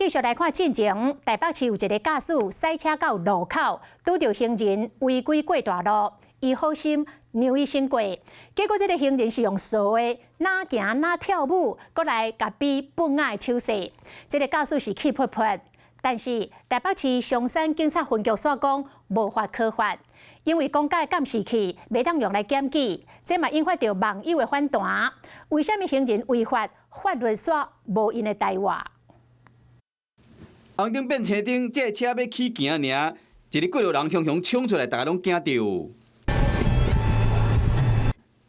继续来看进前，台北市有一个驾驶驶车到路口，拄到行人违规过大路，伊好心让伊先过，结果这个行人是用扫的，哪行哪跳舞，搁来甲比本爱手势。这个驾驶是气噗噗，但是台北市松山警察分局所讲无法可发，因为讲解监视器袂当用来检举，这嘛引发着网友的反弹。为什么行人违法，法律煞无因的台话？红灯变青灯，这车要起行尔，一个过路人雄雄冲出来，大家拢惊到。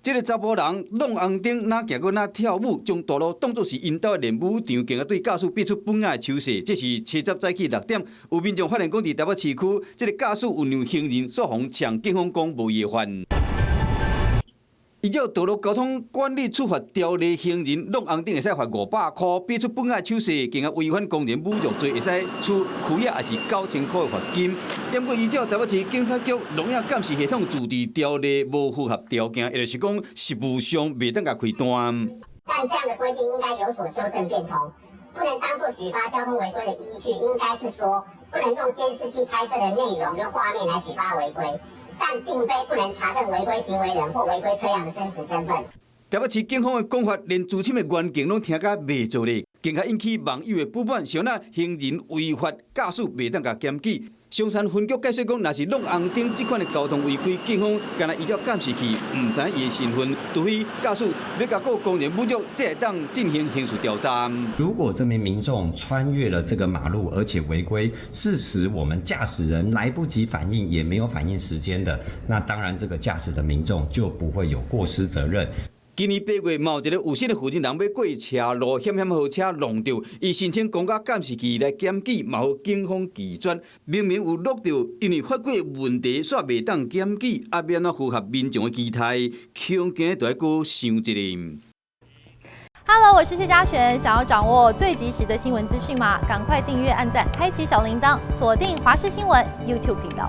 这个查甫人弄红灯，哪行过哪跳舞，将道路当作是因兜的练舞场，竟对驾驶比出本爱的手势。这是7十早起6点，有民众发现讲，伫台北市区，这个驾驶有让行人煞妨向警方讲无违法。依照道路交通管理处罚条例，行人弄红灯会使罚500块，比出本爱手势，竟违反公然侮辱罪，会使处拘役，也是9000块的罚金。点过依照台北市警察局聋哑监视系统自治条例无符合条件，也就是讲实务上袂当甲开单。但这样的规定应该有所修正变通，不能当作举发交通违规的依据，应该是说不能用监视器拍摄的内容跟画面来举发违规。但并非不能查证违规行为人或违规车辆的真实身份。台北市警方的讲法，连资深的员警拢听甲袂做咧，更加引起网友的不满。想那行人违法驾驶袂当甲检举。松山分局解释讲，若是弄红灯这款的交通违规，警方干来依照监视器，唔知伊的身份，除非驾驶要甲个公然侮辱，才会当进行刑事调查。如果这名民众穿越了这个马路，而且违规，是使我们驾驶人来不及反应，也没有反应时间的，那当然这个驾驶的民众就不会有过失责任。今年8月，有一个有心的负责人要过车路，险险好车弄到，伊申请公家监视器来检举，嘛互警方拒绝。明明有录到，因为法规问题，煞袂当检举，也要怎符合民众的期待？恐惊就要搁想一下。Hello， 我是谢嘉璇。想要掌握最及时的新闻资讯吗？赶快订阅、按赞、开启小铃铛，锁定华视新闻 YouTube 频道。